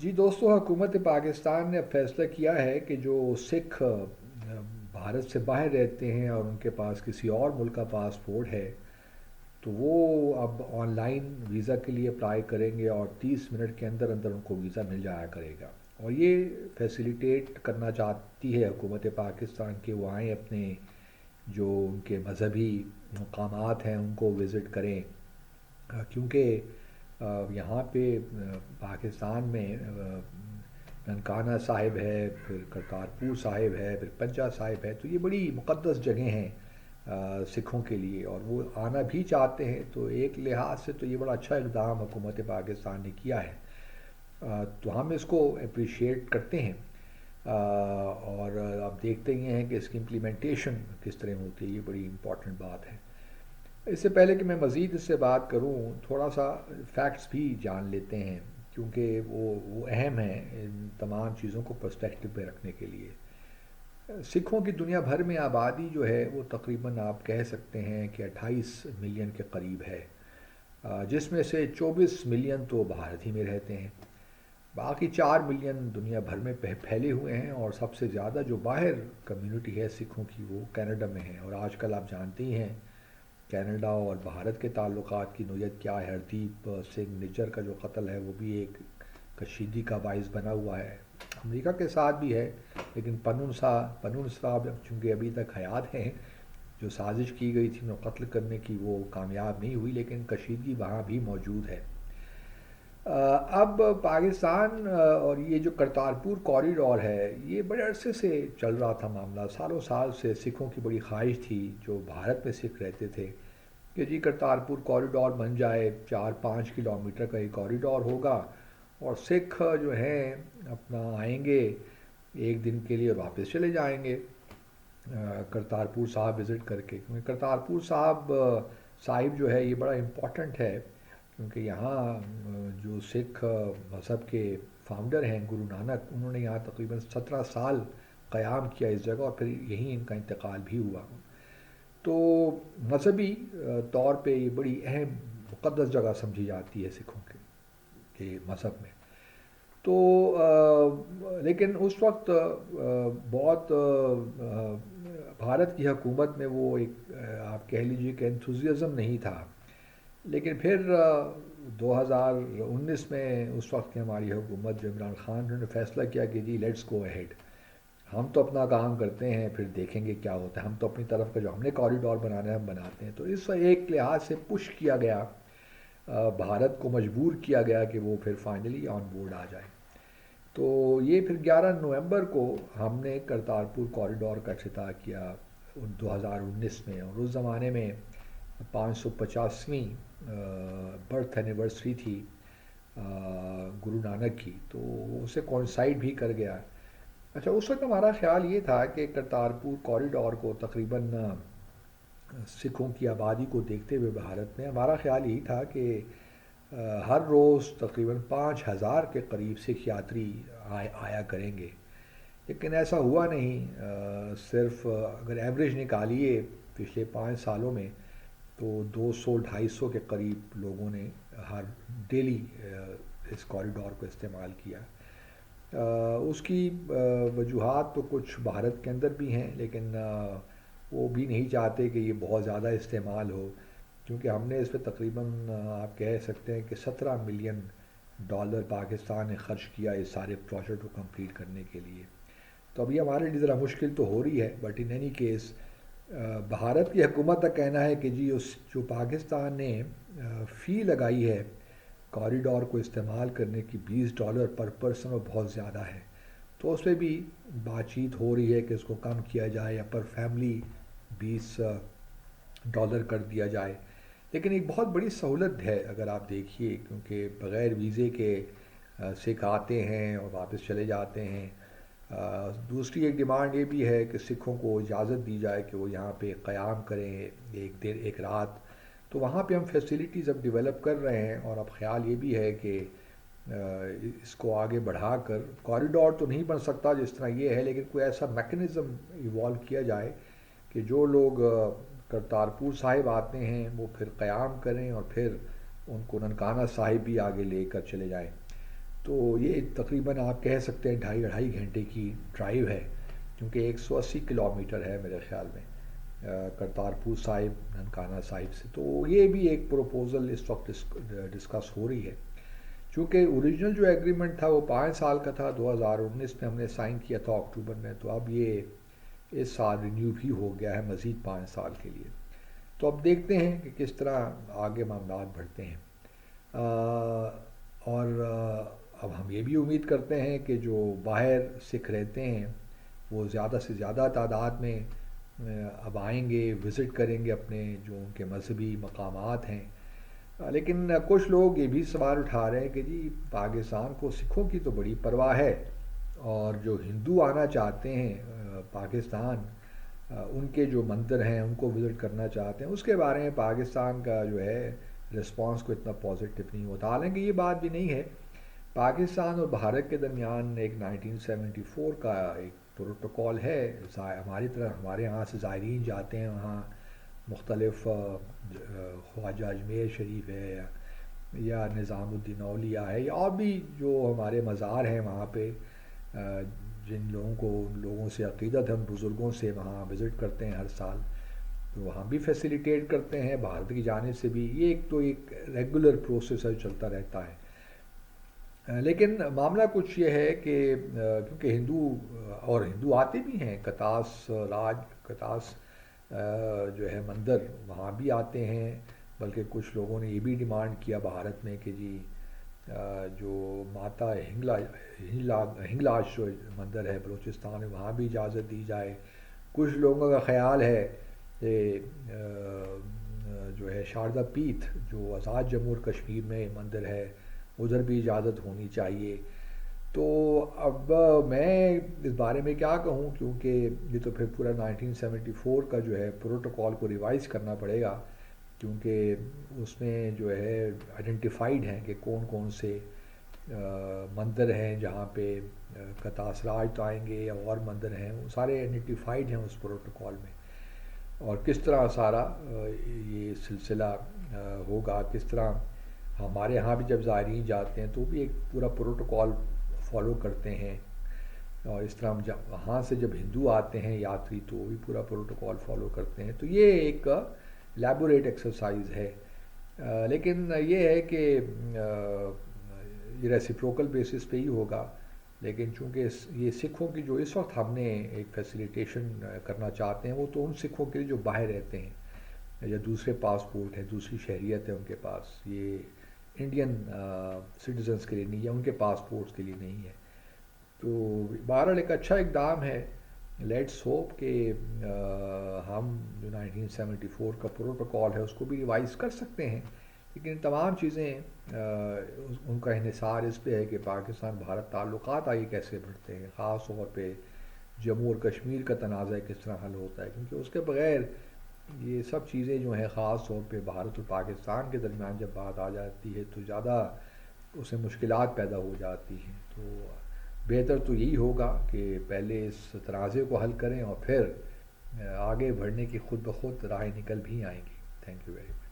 جی دوستوں، حکومت پاکستان نے اب فیصلہ کیا ہے کہ جو سکھ بھارت سے باہر رہتے ہیں اور ان کے پاس کسی اور ملک کا پاسپورٹ ہے تو وہ اب آن لائن ویزا کے لیے اپلائی کریں گے اور 30 منٹ کے اندر اندر ان کو ویزا مل جایا کرے گا۔ اور یہ فیسیلیٹیٹ کرنا چاہتی ہے حکومت پاکستان کہ وہ آئیں، اپنے جو ان کے مذہبی مقامات ہیں ان کو وزٹ کریں، کیونکہ یہاں پہ پاکستان میں ننکانہ صاحب ہے، پھر کرتارپور صاحب ہے، پھر پنجہ صاحب ہے، تو یہ بڑی مقدس جگہیں ہیں سکھوں کے لیے، اور وہ آنا بھی چاہتے ہیں۔ تو ایک لحاظ سے تو یہ بڑا اچھا اقدام حکومت پاکستان نے کیا ہے، تو ہم اس کو اپریشیٹ کرتے ہیں۔ اور اب دیکھتے ہی ہیں کہ اس کی امپلیمنٹیشن کس طرح ہوتی ہے، یہ بڑی امپورٹنٹ بات ہے۔ اس سے پہلے کہ میں مزید اس سے بات کروں، تھوڑا سا فیکٹس بھی جان لیتے ہیں، کیونکہ وہ اہم ہیں ان تمام چیزوں کو پرسپیکٹو پہ رکھنے کے لیے۔ سکھوں کی دنیا بھر میں آبادی جو ہے وہ تقریباً آپ کہہ سکتے ہیں کہ 28 ملین کے قریب ہے، جس میں سے 24 ملین تو بھارت ہی میں رہتے ہیں، باقی 4 ملین دنیا بھر میں پھیلے ہوئے ہیں، اور سب سے زیادہ جو باہر کمیونٹی ہے سکھوں کی وہ کینیڈا میں ہے۔ اور آج کل آپ جانتے ہی ہیں کینیڈا اور بھارت کے تعلقات کی نوعیت کیا ہے۔ ہردیپ سنگھ نجر کا جو قتل ہے وہ بھی ایک کشیدگی کا باعث بنا ہوا ہے، امریکہ کے ساتھ بھی ہے، لیکن پنون صاحب چونکہ ابھی تک حیات ہیں، جو سازش کی گئی تھی انہیں قتل کرنے کی وہ کامیاب نہیں ہوئی، لیکن کشیدگی وہاں بھی موجود ہے۔ اب پاکستان اور یہ جو کرتارپور کوریڈور ہے یہ بڑے عرصے سے چل رہا تھا معاملہ، سالوں سال سے سکھوں کی بڑی خواہش تھی جو بھارت میں سکھ رہتے تھے کہ جی کرتارپور کوریڈور بن جائے، 4-5 کلومیٹر کا یہ کوریڈور ہوگا، اور سکھ جو ہیں اپنا آئیں گے ایک دن کے لیے اور واپس چلے جائیں گے کرتارپور صاحب وزٹ کر کے، کیونکہ کرتارپور صاحب جو ہے یہ بڑا امپورٹنٹ ہے، کیونکہ یہاں جو سکھ مذہب کے فاؤنڈر ہیں گرو نانک، انہوں نے یہاں تقریباً 17 سال قیام کیا اس جگہ، اور پھر یہیں ان کا انتقال بھی ہوا۔ تو مذہبی طور پہ یہ بڑی اہم مقدس جگہ سمجھی جاتی ہے سکھوں کے مذہب میں۔ تو لیکن اس وقت بہت بھارت کی حکومت میں وہ ایک آپ کہہ لیجیے کہ انتھوزیزم نہیں تھا، لیکن پھر 2019 میں اس وقت کی ہماری حکومت جو عمران خان، انہوں نے فیصلہ کیا کہ جی لیٹس گو اہیڈ، ہم تو اپنا کام کرتے ہیں پھر دیکھیں گے کیا ہوتا ہے، ہم تو اپنی طرف کا جو ہم نے کوریڈور بنانا ہے ہم بناتے ہیں۔ تو اس ایک لحاظ سے پش کیا گیا، بھارت کو مجبور کیا گیا کہ وہ پھر فائنلی آن بورڈ آ جائے۔ تو یہ پھر 11 نومبر کو ہم نے کرتارپور کوریڈور کا افتتاح کیا 2019 میں، اور اس زمانے میں 550ویں برتھ اینیورسری تھی گرو نانک کی، تو اسے کوئنسائڈ بھی کر گیا۔ اچھا، اس وقت ہمارا خیال یہ تھا کہ کرتارپور کوریڈور کو تقریباً سکھوں کی آبادی کو دیکھتے ہوئے بھارت میں ہمارا خیال یہی تھا کہ ہر روز تقریباً 5,000 کے قریب سکھ یاتری آیا کریں گے، لیکن ایسا ہوا نہیں۔ صرف اگر ایوریج نکالیے پچھلے 5 سالوں میں تو 200-250 کے قریب لوگوں نے ہر ڈیلی اس کوریڈور کو استعمال کیا۔ اس کی وجوہات تو کچھ بھارت کے اندر بھی ہیں، لیکن وہ بھی نہیں چاہتے کہ یہ بہت زیادہ استعمال ہو، کیونکہ ہم نے اس پہ تقریباً آپ کہہ سکتے ہیں کہ $17 ملین پاکستان نے خرچ کیا اس سارے پروجیکٹ کو کمپلیٹ کرنے کے لیے۔ تو ابھی ہمارے لیے ذرا مشکل تو ہو رہی ہے، but in any case Bharat کی حکومت کا کہنا ہے کہ جی اس جو پاکستان نے فی لگائی ہے کوریڈور کو استعمال کرنے کی $20 پر پرسن، وہ بہت زیادہ ہے، تو اس پہ بھی بات چیت ہو رہی ہے کہ اس کو کم کیا جائے یا پر فیملی $20 کر دیا جائے۔ لیکن ایک بہت بڑی سہولت ہے اگر آپ دیکھیے، کیونکہ بغیر ویزے کے سکھ آتے ہیں اور واپس چلے جاتے ہیں۔ دوسری ایک ڈیمانڈ یہ بھی ہے کہ سکھوں کو اجازت دی جائے کہ وہ یہاں پہ قیام کریں ایک دیر ایک رات، تو وہاں پہ ہم فیسیلیٹیز اب ڈیولپ کر رہے ہیں، اور اب خیال یہ بھی ہے کہ اس کو آگے بڑھا کر کوریڈور تو نہیں بن سکتا جس طرح یہ ہے، لیکن کوئی ایسا میکنزم ایوالو کیا جائے کہ جو لوگ کرتارپور صاحب آتے ہیں وہ پھر قیام کریں اور پھر ان کو ننکانہ صاحب بھی آگے لے کر چلے جائیں۔ تو یہ تقریباً آپ کہہ سکتے ہیں 2.5 گھنٹے کی ڈرائیو ہے، کیونکہ 180 کلومیٹر ہے میرے خیال میں کرتارپور صاحب ننکانہ صاحب سے. تو یہ بھی ایک پروپوزل اس وقت ڈسکس ہو رہی ہے. چونکہ اوریجنل جو ایگریمنٹ تھا وہ 5 سال کا تھا، 2019 میں ہم نے سائن کیا تھا اکتوبر میں، تو اب یہ اس سال رینیو بھی ہو گیا ہے مزید 5 سال کے لیے. تو اب دیکھتے ہیں کہ کس طرح آگے معاملات بڑھتے ہیں. اور اب ہم یہ بھی امید کرتے ہیں کہ جو باہر سکھ رہتے ہیں وہ زیادہ سے زیادہ تعداد میں اب آئیں گے، وزٹ کریں گے اپنے جو ان کے مذہبی مقامات ہیں. لیکن کچھ لوگ یہ بھی سوال اٹھا رہے ہیں کہ جی پاکستان کو سکھوں کی تو بڑی پرواہ ہے، اور جو ہندو آنا چاہتے ہیں پاکستان، ان کے جو مندر ہیں ان کو وزٹ کرنا چاہتے ہیں، اس کے بارے میں پاکستان کا جو ہے رسپانس کو اتنا پازیٹیو نہیں ہوتا. حالانکہ یہ بات بھی نہیں ہے. پاکستان اور بھارت کے درمیان ایک 1974 کا ایک پروٹوکول ہے. ہماری طرح ہمارے یہاں سے زائرین جاتے ہیں وہاں مختلف خواجہ اجمیر شریف ہے یا نظام الدین اولیاء ہے یا اور بھی جو ہمارے مزار ہیں وہاں پہ، جن لوگوں کو ان لوگوں سے عقیدت ہے، ہم بزرگوں سے وہاں وزٹ کرتے ہیں ہر سال، تو وہاں بھی فیسیلیٹیٹ کرتے ہیں بھارت کی جانب سے بھی. یہ ایک ریگولر پروسیس ہے چلتا رہتا ہے. لیکن معاملہ کچھ یہ ہے کہ کیونکہ ہندو آتے بھی ہیں، کتاس جو ہے مندر وہاں بھی آتے ہیں. بلکہ کچھ لوگوں نے یہ بھی ڈیمانڈ کیا بھارت میں کہ جی جو ماتا ہنگلاج جو مندر ہے بلوچستان میں وہاں بھی اجازت دی جائے. کچھ لوگوں کا خیال ہے کہ جو ہے شاردا پیٹھ جو آزاد جموں اور کشمیر میں مندر ہے ادھر بھی اجازت ہونی چاہیے. تو اب میں اس بارے میں کیا کہوں، کیونکہ یہ تو پھر پورا 1974 کا جو ہے پروٹوکول کو ریوائز کرنا پڑے گا، کیونکہ اس میں جو ہے آئیڈینٹیفائڈ ہیں کہ کون کون سے مندر ہیں جہاں پہ کتاس راج تو آئیں گے یا اور مندر ہیں، وہ سارے آئیڈینٹیفائڈ ہیں اس پروٹوکول میں. اور کس طرح سارا یہ سلسلہ ہوگا، کس طرح ہمارے ہاں بھی جب زائرین جاتے ہیں تو بھی ایک پورا پروٹوکول فالو کرتے ہیں، اور اس طرح ہم وہاں سے جب ہندو آتے ہیں یاتری تو وہ بھی پورا پروٹوکول فالو کرتے ہیں. تو یہ ایک لیبوریٹ ایکسرسائز ہے. لیکن یہ ہے کہ یہ ریسیپروکل بیسس پہ ہی ہوگا. لیکن چونکہ یہ سکھوں کی جو اس وقت ہم نے ایک فیسیلیٹیشن کرنا چاہتے ہیں وہ تو ان سکھوں کے لیے جو باہر رہتے ہیں یا دوسرے پاسپورٹ ہے، دوسری شہریت ہے ان کے پاس، یہ انڈین سٹیزنس کے لیے نہیں ہے، ان کے پاسپورٹس کے لیے نہیں ہے. تو بہرحال ایک اچھا اقدام ہے. لیٹس ہوپ کہ ہم جو 1974 کا پروٹوکول ہے اس کو بھی ریوائز کر سکتے ہیں. لیکن تمام چیزیں ان کا انحصار اس پہ ہے کہ پاکستان بھارت تعلقات آگے کیسے بڑھتے ہیں، خاص طور پہ جموں اور کشمیر کا تنازع کس طرح حل ہوتا ہے، کیونکہ اس کے بغیر یہ سب چیزیں جو ہیں خاص طور پہ بھارت اور پاکستان کے درمیان جب بات آ جاتی ہے تو زیادہ اسے مشکلات پیدا ہو جاتی ہیں. تو بہتر تو یہی ہوگا کہ پہلے اس تنازع کو حل کریں اور پھر آگے بڑھنے کی خود بخود راہیں نکل بھی آئیں گی. Thank you very much.